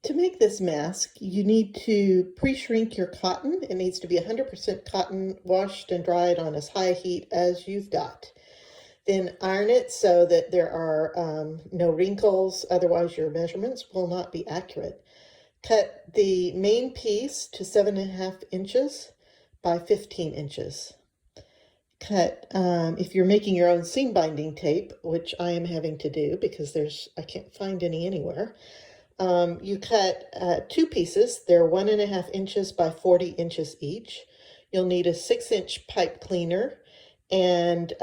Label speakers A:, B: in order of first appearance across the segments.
A: To make this mask, you need to pre-shrink your cotton. It needs to be 100% cotton, washed and dried on as high heat as you've got. Then iron it so that there are no wrinkles, otherwise your measurements will not be accurate. Cut the main piece to 7.5 inches by 15 inches. Cut, if you're making your own seam binding tape, which I am having to do because I can't find any anywhere, you cut 2 pieces. They're 1.5 inches by 40 inches each. You'll need a 6-inch pipe cleaner and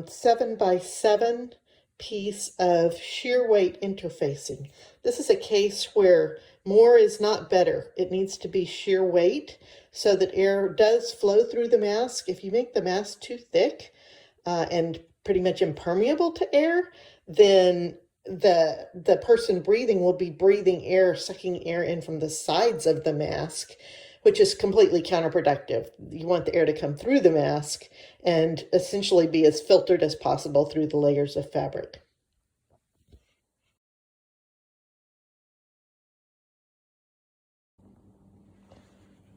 A: 7 by 7 piece of shear weight interfacing. This is a case where more is not better. It needs to be shear weight so that air does flow through the mask. If you make the mask too thick and pretty much impermeable to air, then the person breathing will be breathing air, sucking air in from the sides of the mask, which is completely counterproductive. You want the air to come through the mask and essentially be as filtered as possible through the layers of fabric.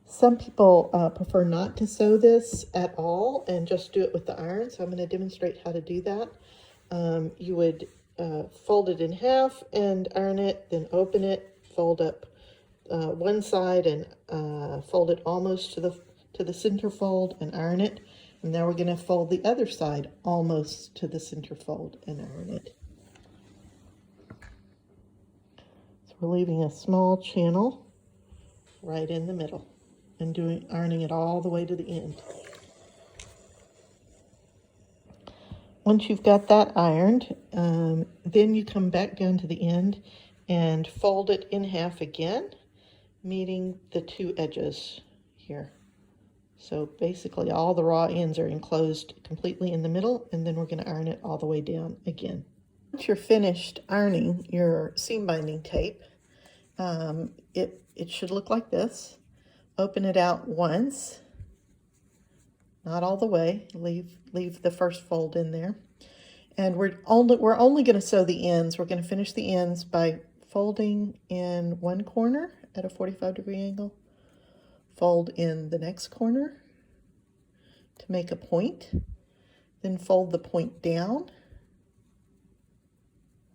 A: Some people prefer not to sew this at all and just do it with the iron, so I'm going to demonstrate how to do that. You would fold it in half and iron it, then open it, fold up one side and fold it almost to the center fold and iron it. And now we're going to fold the other side almost to the center fold and iron it. So we're leaving a small channel right in the middle and ironing it all the way to the end. Once you've got that ironed, then you come back down to the end and fold it in half again, meeting the 2 edges here. So basically all the raw ends are enclosed completely in the middle, and then we're going to iron it all the way down again. Once you're finished ironing your seam binding tape, it should look like this. Open it out once, not all the way, leave the first fold in there. And we're only going to sew the ends. We're going to finish the ends by folding in one corner at a 45-degree angle, fold in the next corner to make a point, then fold the point down,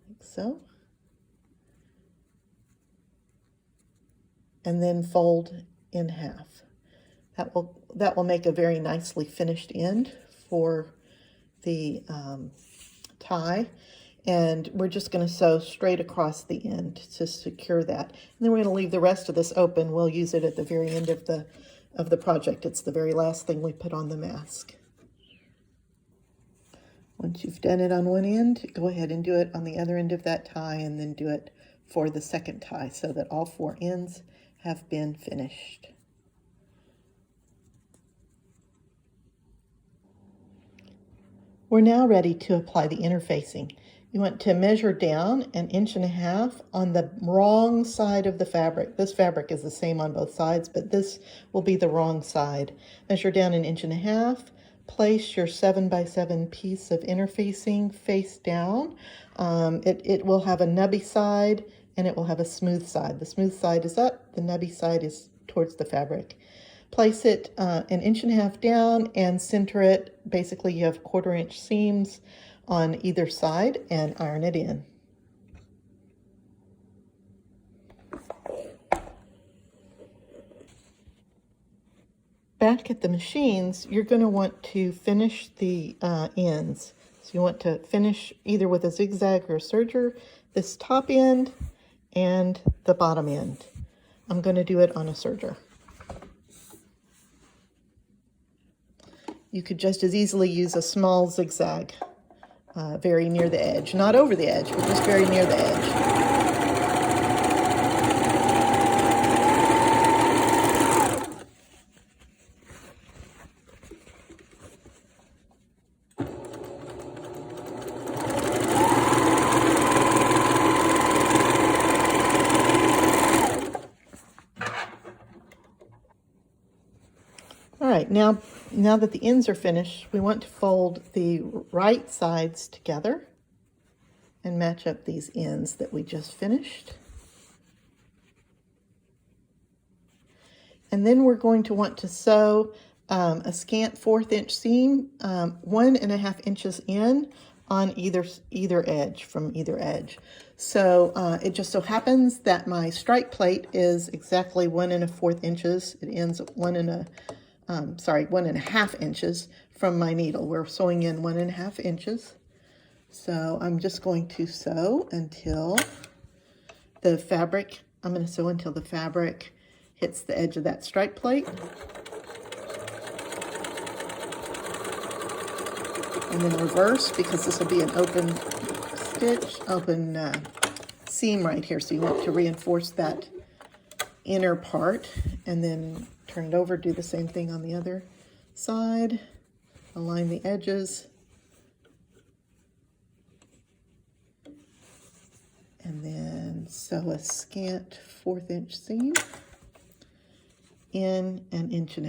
A: like so, and then fold in half. That will make a very nicely finished end for the tie, and we're just going to sew straight across the end to secure that. And then we're going to leave the rest of this open. We'll use it at the very end of the project. It's the very last thing we put on the mask. Once you've done it on one end, go ahead and do it on the other end of that tie, and then do it for the second tie so that all 4 ends have been finished. We're now ready to apply the interfacing. You want to measure down 1.5 inches on the wrong side of the fabric. This fabric is the same on both sides, but this will be the wrong side. Measure down 1.5 inches. Place your 7 by 7 piece of interfacing face down. It will have a nubby side and it will have a smooth side. The smooth side is up, the nubby side is towards the fabric. Place it 1.5 inches down and center it. Basically, you have 1/4 inch seams on either side, and iron it in. Back at the machines, you're going to want to finish the ends. So you want to finish either with a zigzag or a serger, this top end and the bottom end. I'm going to do it on a serger. You could just as easily use a small zigzag very near the edge. Not over the edge, but just very near the edge. All right, now that the ends are finished, we want to fold the right sides together and match up these ends that we just finished. And then we're going to want to sew a scant 1/4 inch seam, 1.5 inches in on either edge, from either edge. So it just so happens that my strike plate is exactly 1.25 inches. It ends at 1.5 inches from my needle. We're sewing in 1.5 inches. So I'm just going to sew until the fabric, hits the edge of that strike plate. And then reverse, because this will be an open seam right here. So you want to reinforce that inner part, and then turn it over, do the same thing on the other side, align the edges, and then sew a scant 1/4 inch seam in 1.5 inches.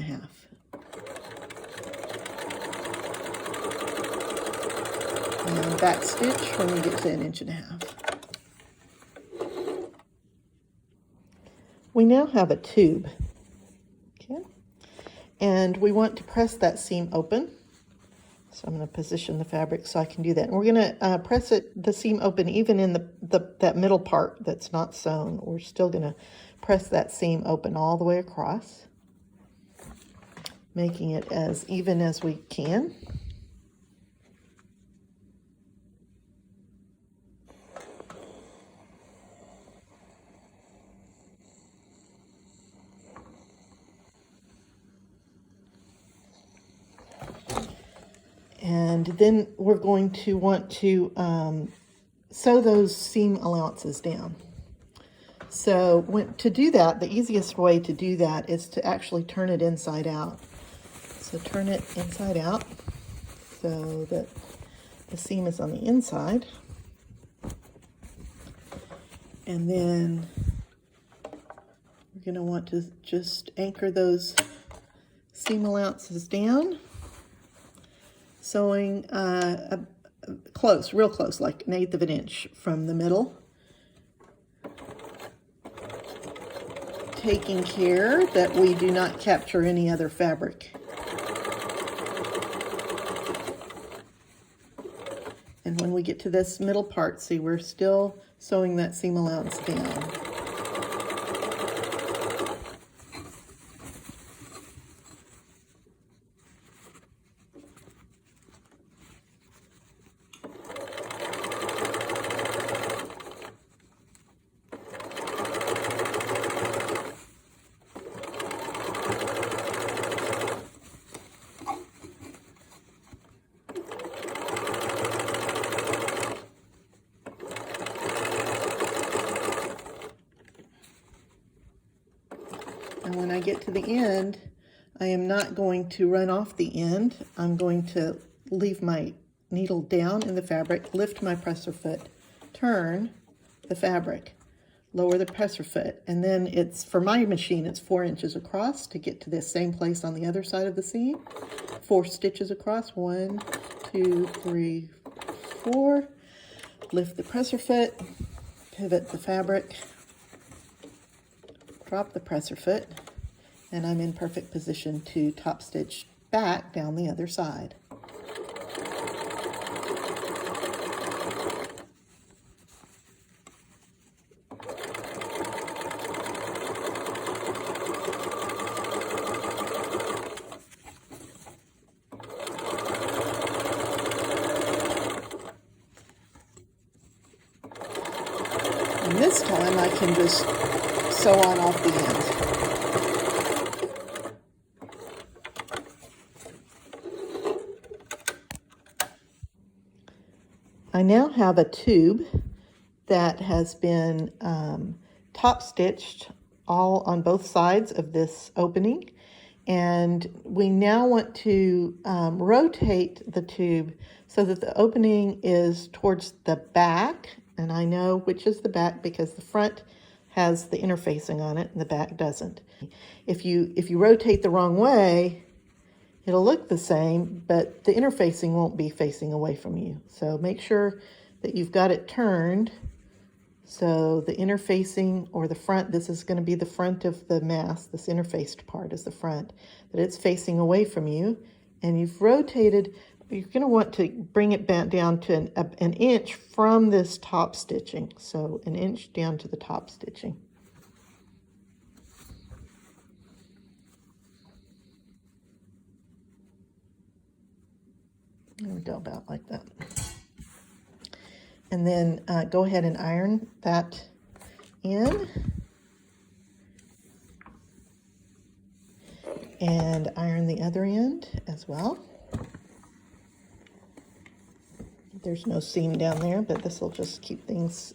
A: And back stitch when you get to 1.5 inches. We now have a tube, okay? And we want to press that seam open. So I'm going to position the fabric so I can do that. And we're going to press the seam open even in that middle part that's not sewn. We're still going to press that seam open all the way across, making it as even as we can. And then we're going to want to sew those seam allowances down. So to do that, the easiest way to do that is to actually turn it inside out. So turn it inside out so that the seam is on the inside. And then we're going to want to just anchor those seam allowances down, sewing real close, like 1/8 of an inch from the middle. Taking care that we do not capture any other fabric. And when we get to this middle part, see, we're still sewing that seam allowance down. And when I get to the end, I am not going to run off the end. I'm going to leave my needle down in the fabric, lift my presser foot, turn the fabric, lower the presser foot, and then for my machine, it's 4 inches across to get to the same place on the other side of the seam. 4 stitches across, 1, 2, 3, 4. Lift the presser foot, pivot the fabric, drop the presser foot, and I'm in perfect position to top stitch back down the other side. And this time I can just sew on off the end. I now have a tube that has been top stitched all on both sides of this opening, and we now want to rotate the tube so that the opening is towards the back, and I know which is the back because the front has the interfacing on it and the back doesn't. If you rotate the wrong way, it'll look the same, but the interfacing won't be facing away from you. So make sure that you've got it turned So the interfacing, or the front, this is going to be the front of the mask, this interfaced part is the front, that it's facing away from you, and you've rotated. You're going to want to bring it back down to an inch from this top stitching. So an inch down to the top stitching. There we go, about like that. And then go ahead and iron that in. And iron the other end as well. There's no seam down there, but this will just keep things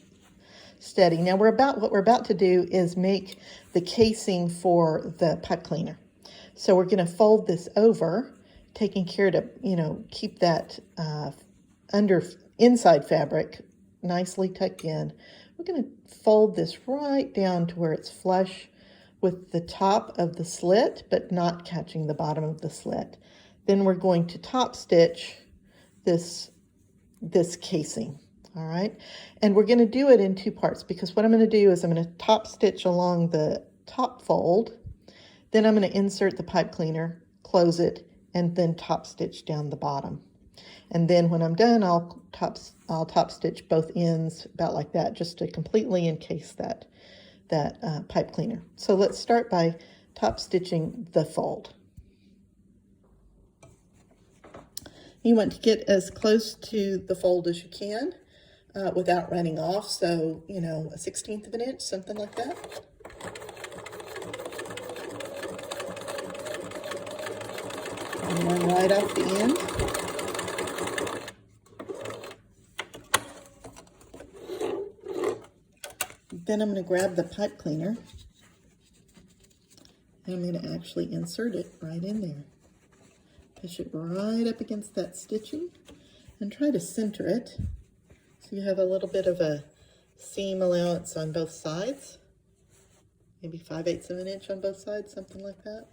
A: steady. Now what we're about to do is make the casing for the pipe cleaner. So we're going to fold this over, taking care to, keep that inside fabric nicely tucked in. We're going to fold this right down to where it's flush with the top of the slit, but not catching the bottom of the slit. Then we're going to top stitch this casing, all right? And we're going to do it in two parts, because what I'm going to do is I'm going to top stitch along the top fold, then I'm going to insert the pipe cleaner, close it, and then top stitch down the bottom. And then when I'm done, I'll top stitch both ends about like that, just to completely encase that pipe cleaner. So let's start by top stitching the fold. You want to get as close to the fold as you can without running off. So, a 1/16 of an inch, something like that. And run right off the end. Then I'm going to grab the pipe cleaner and I'm going to actually insert it right in there. Push it right up against that stitching and try to center it so you have a little bit of a seam allowance on both sides. Maybe 5/8 of an inch on both sides, something like that.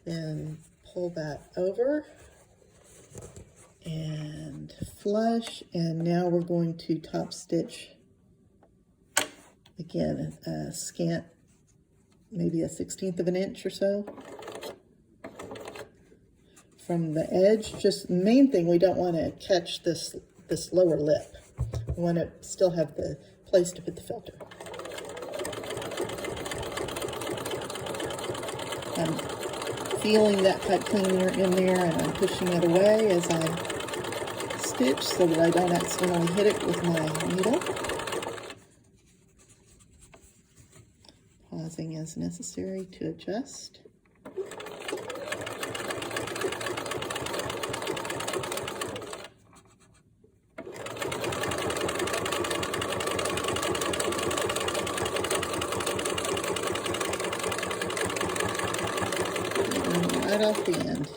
A: Then pull that over and flush, and now we're going to top stitch again a scant, maybe a 1/16 of an inch or so from the edge. Just the main thing, we don't want to catch this lower lip. We want to still have the place to put the filter. I'm feeling that pipe cleaner in there, and I'm pushing it away as I stitch so that I don't accidentally hit it with my needle. Pausing as necessary to adjust. Right off the end.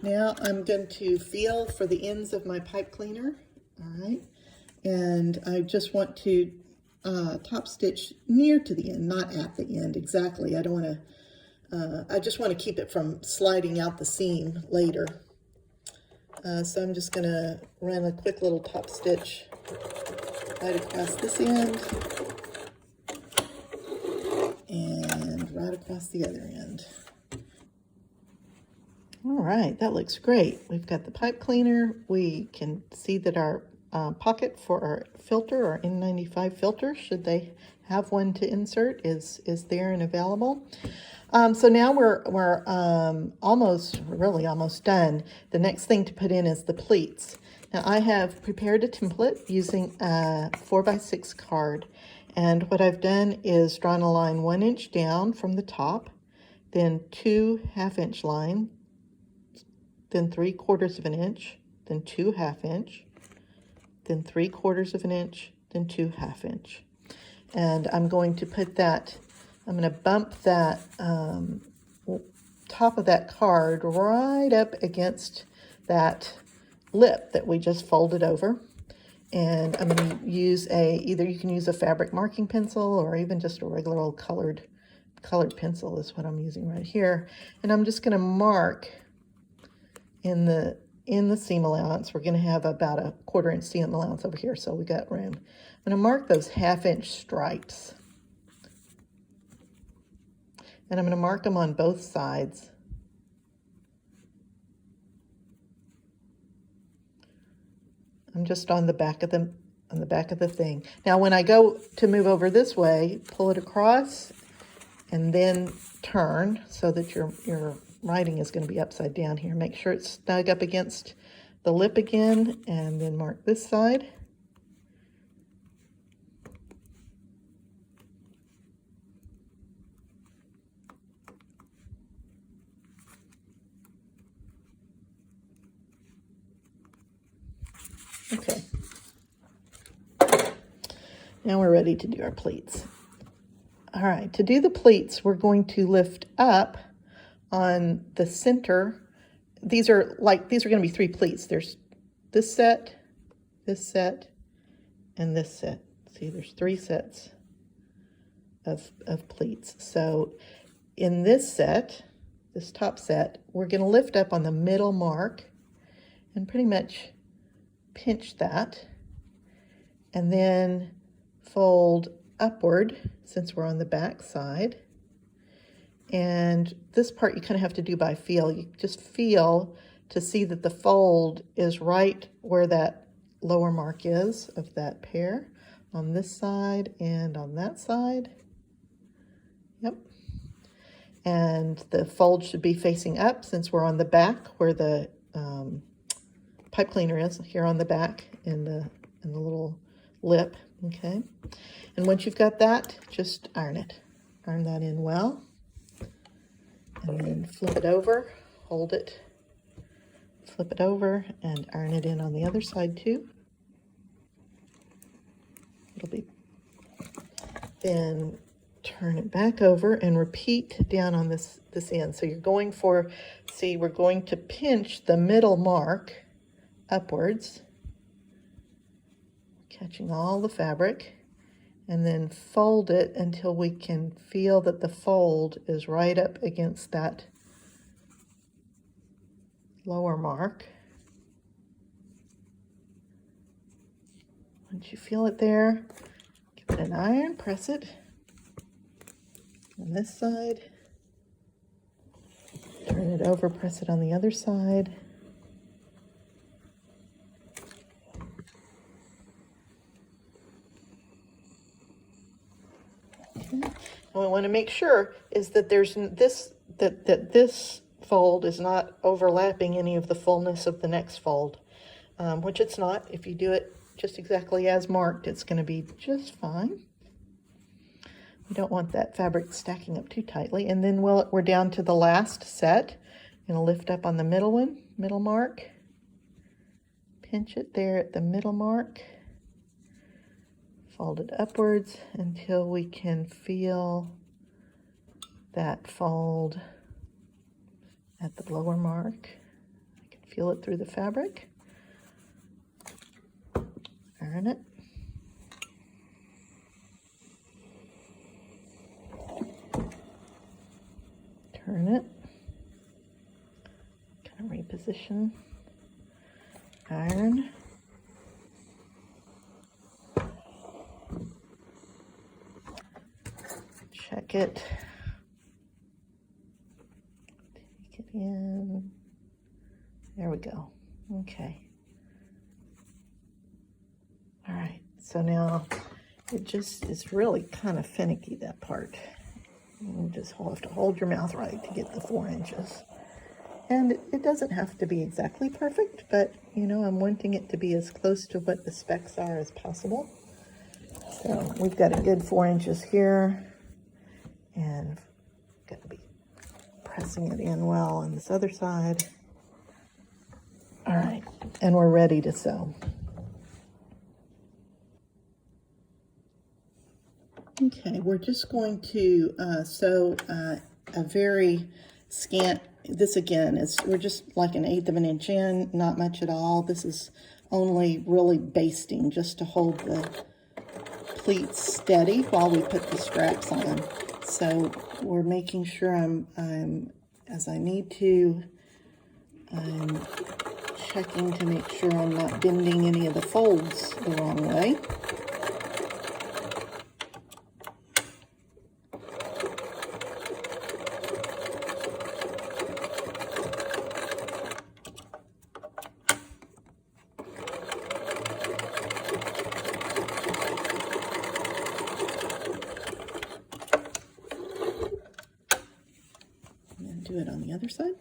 A: Now I'm going to feel for the ends of my pipe cleaner, all right? And I just want to top stitch near to the end, not at the end exactly. I don't want to, I just want to keep it from sliding out the seam later. So I'm just going to run a quick little top stitch right across this end and right across the other end. All right, that looks great. We've got the pipe cleaner. We can see that our pocket for our filter, our N95 filter, should they have one to insert, is there and available. So now we're really almost done. The next thing to put in is the pleats. Now I have prepared a template using a 4x6 card, and what I've done is drawn a line 1 inch down from the top, then 2 1/2 inch lines, then 3/4 of an inch, then 2 1/2 inch, then 3/4 of an inch, then 2 1/2 inch. And I'm going to put that, I'm going to bump that top of that card right up against that lip that we just folded over. And I'm going to use either you can use a fabric marking pencil or even just a regular old colored pencil is what I'm using right here. And I'm just going to mark in the in the seam allowance. We're going to have about a 1/4 inch seam allowance over here, so we got room. I'm going to mark those 1/2 inch stripes. And I'm going to mark them on both sides. I'm just on the back of the thing. Now when I go to move over this way, pull it across and then turn so that your writing is going to be upside down here. Make sure it's snug up against the lip again, and then mark this side. Okay. Now we're ready to do our pleats. All right, to do the pleats, we're going to lift up on the center. These are going to be 3 pleats. There's this set, and this set. See, there's 3 sets of pleats. So in this set, this top set, we're going to lift up on the middle mark and pretty much pinch that, and then fold upward since we're on the back side. And this part you kind of have to do by feel. You just feel to see that the fold is right where that lower mark is of that pair, on this side and on that side. Yep. And the fold should be facing up since we're on the back where the pipe cleaner is, here on the back in the little lip. Okay. And once you've got that, just iron it. Iron that in well. And then flip it over, hold it, flip it over, and iron it in on the other side too. It'll be, then turn it back over and repeat down on this end. So you're going for, see, we're going to pinch the middle mark upwards, catching all the fabric, and then fold it until we can feel that the fold is right up against that lower mark. Once you feel it there, give it an iron, press it on this side, turn it over, press it on the other side. And we want to make sure is that there's this, that this fold is not overlapping any of the fullness of the next fold, which it's not. If you do it just exactly as marked, it's going to be just fine. We don't want that fabric stacking up too tightly. And then we're down to the last set. I'm going to lift up on the middle one, middle mark, pinch it there at the middle mark, fold it upwards until we can feel that fold at the lower mark. I can feel it through the fabric. Iron it. Turn it. Kind of reposition. Iron. Check it. Take it in. There we go. Okay. All right. So now it just is really kind of finicky, that part. You just have to hold your mouth right to get the 4 inches. And it doesn't have to be exactly perfect, but you know, I'm wanting it to be as close to what the specs are as possible. So we've got a good 4 inches here. And got to be pressing it in well on this other side. All right, and we're ready to sew. Okay, we're just going to sew a very scant, this again is, we're just like 1/8 of an inch in, not much at all. This is only really basting just to hold the pleats steady while we put the straps on. So we're making sure I'm as I need to, I'm checking to make sure I'm not bending any of the folds the wrong way. And do it on the other side.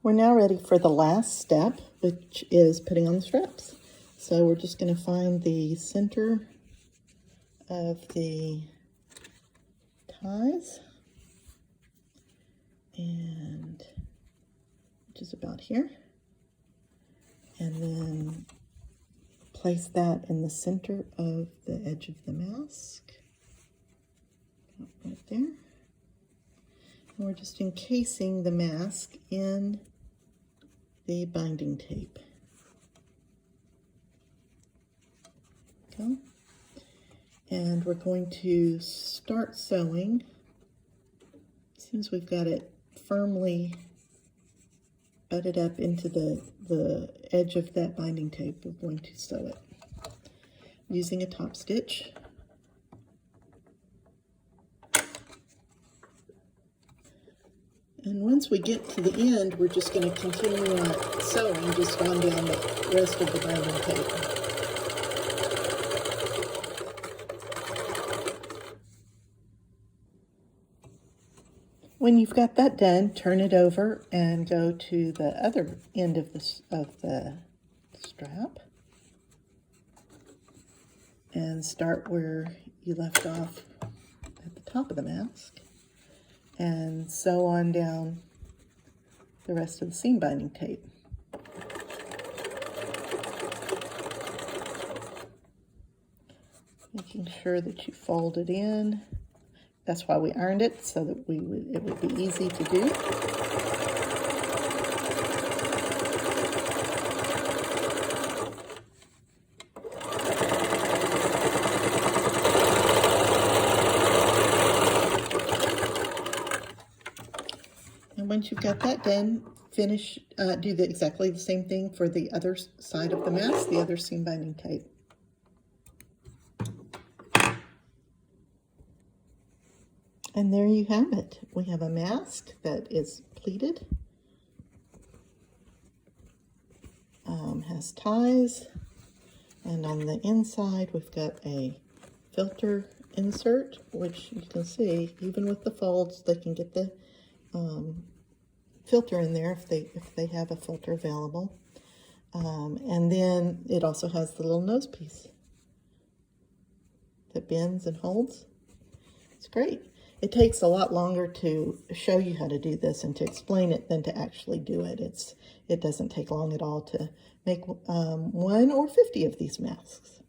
A: We're now ready for the last step, which is putting on the straps. So we're just going to find the center of the ties, and which is about here, and then place that in the center of the edge of the mask, right there. And we're just encasing the mask in the binding tape. Okay. And we're going to start sewing. As soon as we've got it firmly butted up into the edge of that binding tape, we're going to sew it using a top stitch. And once we get to the end, we're just going to continue on sewing just on down the rest of the binding tape. When you've got that done, turn it over and go to the other end of the strap and start where you left off at the top of the mask and sew on down the rest of the seam binding tape. Making sure that you fold it in. That's why we ironed it, so that it would be easy to do. And once you've got that done, finish, do exactly the same thing for the other side of the mask, the other seam binding tape. And there you have it. We have a mask that is pleated, has ties, and on the inside we've got a filter insert, which you can see, even with the folds, they can get the filter in there if they have a filter available. And then it also has the little nose piece that bends and holds. It's great. It takes a lot longer to show you how to do this and to explain it than to actually do it. It doesn't take long at all to make 1 or 50 of these masks.